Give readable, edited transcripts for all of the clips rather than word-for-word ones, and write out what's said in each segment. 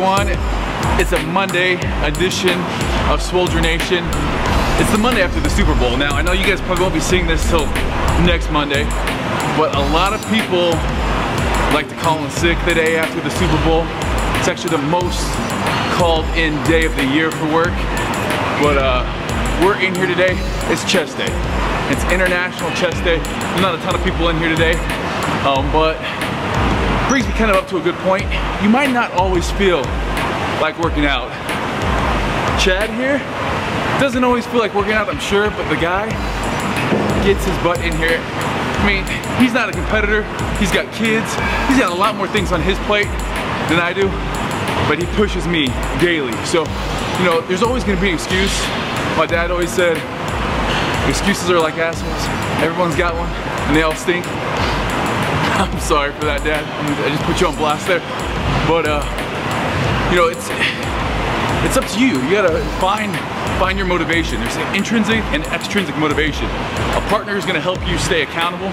everyone. It's a Monday edition of Swoldier Nation. It's the Monday after the Super Bowl. Now, I know you guys probably won't be seeing this till next Monday, but a lot of people like to call in sick the day after the Super Bowl. It's actually the most called in day of the year for work. But we're in here today. It's chest day. It's International Chest Day. There's not a ton of people in here today, but brings me kind of up to a good point. You might not always feel like working out. Chad here doesn't always feel like working out, I'm sure, but the guy gets his butt in here. I mean, he's not a competitor. He's got kids. He's got a lot more things on his plate than I do, but he pushes me daily. So, you know, there's always gonna be an excuse. My dad always said, excuses are like assholes. Everyone's got one, and they all stink. I'm sorry for that, Dad. I just put you on blast there. But, you know, it's up to you. You gotta find your motivation. There's intrinsic and extrinsic motivation. A partner is gonna help you stay accountable,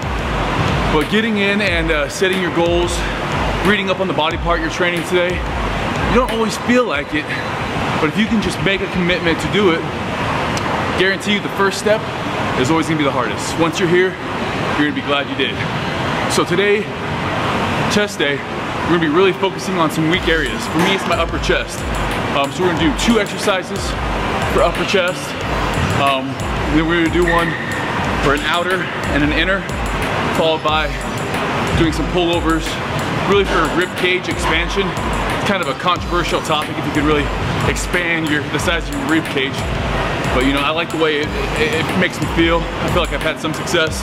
but getting in and setting your goals, reading up on the body part you're training today, you don't always feel like it, but if you can just make a commitment to do it, guarantee you the first step is always gonna be the hardest. Once you're here, you're gonna be glad you did. So today, chest day, we're gonna be really focusing on some weak areas. For me, it's my upper chest. So we're gonna do 2 exercises for upper chest. Then we're gonna do one for an outer and an inner, followed by doing some pullovers, really for rib cage expansion. It's kind of a controversial topic if you could really expand the size of your rib cage. But you know, I like the way it makes me feel. I feel like I've had some success.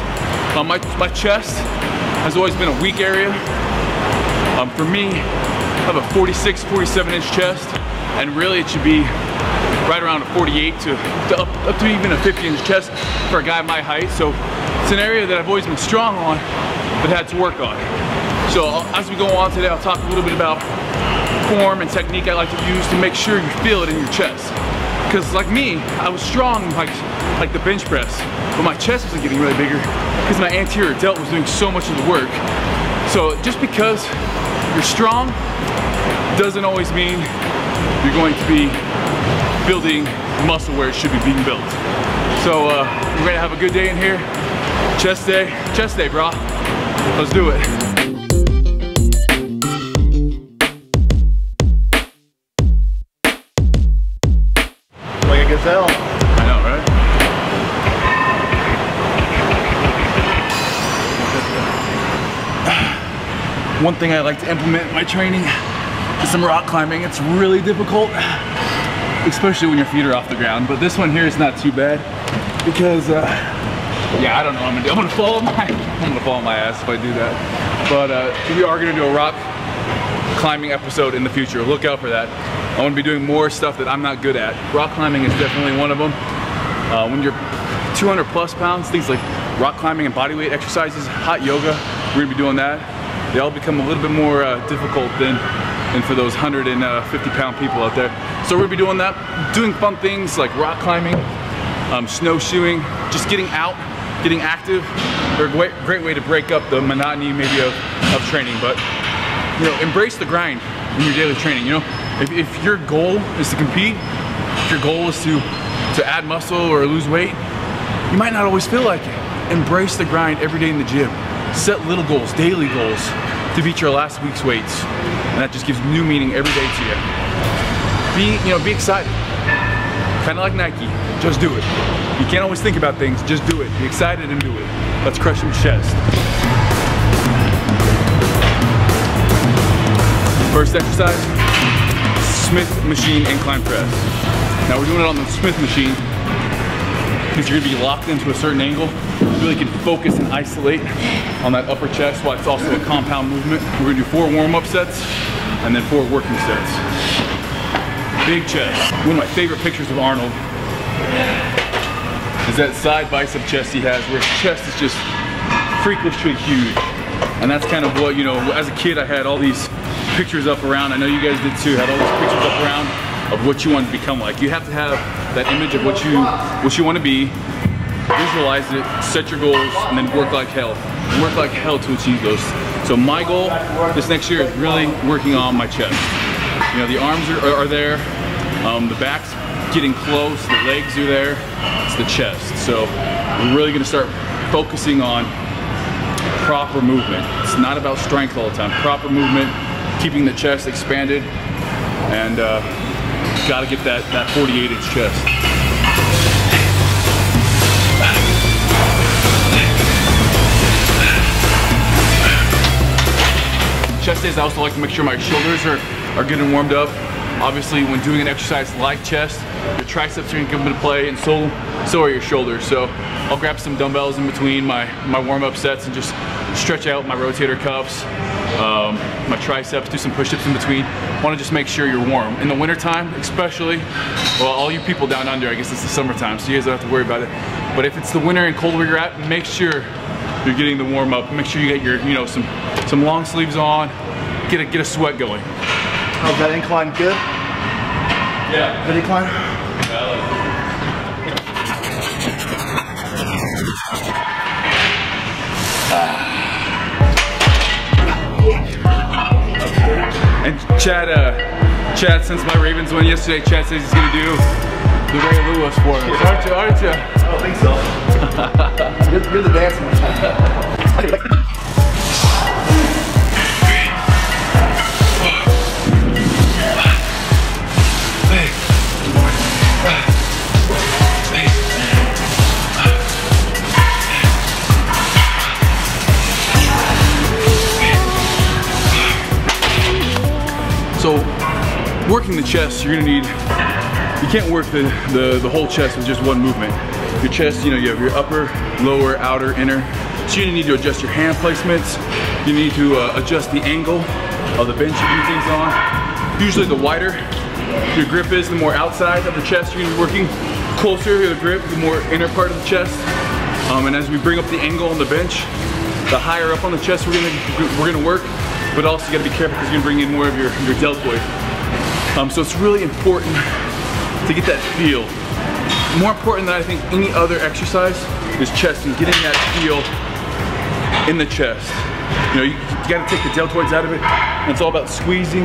My chest has always been a weak area. For me, I have a 46, 47-inch chest, and really it should be right around a 48 to up to even a 50-inch chest for a guy my height. So it's an area that I've always been strong on, but had to work on. So as we go on today, I'll talk a little bit about form and technique I like to use to make sure you feel it in your chest. Because like me, I was strong like the bench press, but my chest wasn't getting really bigger because my anterior delt was doing so much of the work. So just because you're strong doesn't always mean you're going to be building muscle where it should be being built. So we're gonna have a good day in here. Chest day, brah. Let's do it. Like a gazelle. I know, right? One thing I like to implement in my training is some rock climbing. It's really difficult, especially when your feet are off the ground. But this one here is not too bad because, yeah, I don't know what I'm gonna do. I'm gonna fall on my ass if I do that. But we are gonna do a rock climbing episode in the future. Look out for that. I'm gonna be doing more stuff that I'm not good at. Rock climbing is definitely one of them. When you're 200 plus pounds, things like rock climbing and bodyweight exercises, hot yoga, we're gonna be doing that. They all become a little bit more difficult than for those 150-pound people out there. So we're gonna be doing that, doing fun things like rock climbing, snowshoeing, just getting out, getting active. They're a great way to break up the monotony maybe of training. But you know, embrace the grind in your daily training. You know, if your goal is to compete, if your goal is to add muscle or lose weight, you might not always feel like it. Embrace the grind every day in the gym. Set little goals, daily goals, to beat your last week's weights, and that just gives new meaning every day to you. Be excited. Kind of like Nike, just do it. You can't always think about things, just do it. Be excited and do it. Let's crush some chest. First exercise, Smith machine incline press. Now we're doing it on the Smith machine because you're gonna be locked into a certain angle. You really can focus and isolate on that upper chest while it's also a compound movement. We're gonna do 4 warm-up sets and then 4 working sets. Big chest. One of my favorite pictures of Arnold is that side bicep chest he has where his chest is just freakishly huge. And that's kind of what, you know, as a kid I had all these pictures up around. I know you guys did too, had all these pictures up around of what you want to become like. You have to have that image of what you want to be, visualize it, set your goals, and then work like hell. Work like hell to achieve those. So my goal this next year is really working on my chest. You know, the arms are there, the back's getting close, the legs are there, it's the chest. So we're really gonna start focusing on proper movement. It's not about strength all the time. Proper movement, keeping the chest expanded, and gotta get that 48-inch chest. Chest days, I also like to make sure my shoulders are getting warmed up. Obviously, when doing an exercise like chest, your triceps are gonna come into play, and so are your shoulders. So I'll grab some dumbbells in between my warm-up sets and just stretch out my rotator cuffs, my triceps, do some push-ups in between. Want to just make sure you're warm. In the wintertime, especially, well, all you people down under, I guess it's the summertime, so you guys don't have to worry about it. But if it's the winter and cold where you're at, make sure you're getting the warm-up. Make sure you get your, you know, some long sleeves on. Get a sweat going. How's that incline? Good? Yeah. Good incline? And Chad, since my Ravens won yesterday, Chad says he's gonna do the Ray Lewis for us. Aren't you? I don't think so. you're the dancing one. So, working the chest, you're gonna need, you can't work the whole chest with just one movement. Your chest, you know, you have your upper, lower, outer, inner. So you're gonna need to adjust your hand placements. You need to adjust the angle of the bench you do things on. Usually the wider your grip is, the more outside of the chest you're gonna be working. Closer to the grip, the more inner part of the chest. And as we bring up the angle on the bench, the higher up on the chest we're gonna work. But also you gotta be careful because you're gonna bring in more of your deltoid. So it's really important to get that feel. More important than I think any other exercise is chest and getting that feel in the chest. You know, you gotta take the deltoids out of it. And it's all about squeezing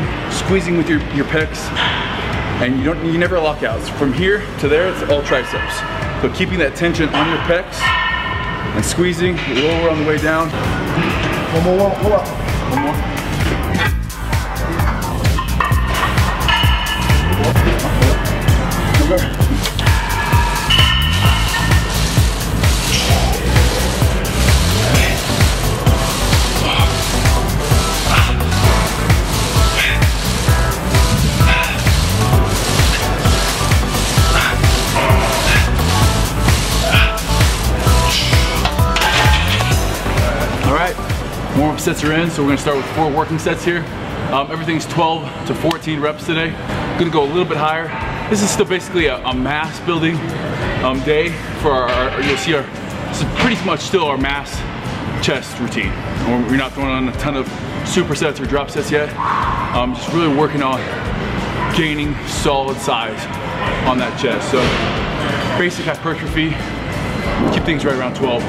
with your pecs. And you never lock out. So from here to there, it's all triceps. So keeping that tension on your pecs and squeezing lower on the way down. One more. One more. Warm-up sets are in, so we're gonna start with 4 working sets here. Everything's 12 to 14 reps today. Gonna go a little bit higher. This is still basically a mass building day for our you'll see this is pretty much still our mass chest routine. We're not throwing on a ton of supersets or drop sets yet. Just really working on gaining solid size on that chest. So basic hypertrophy, keep things right around 12.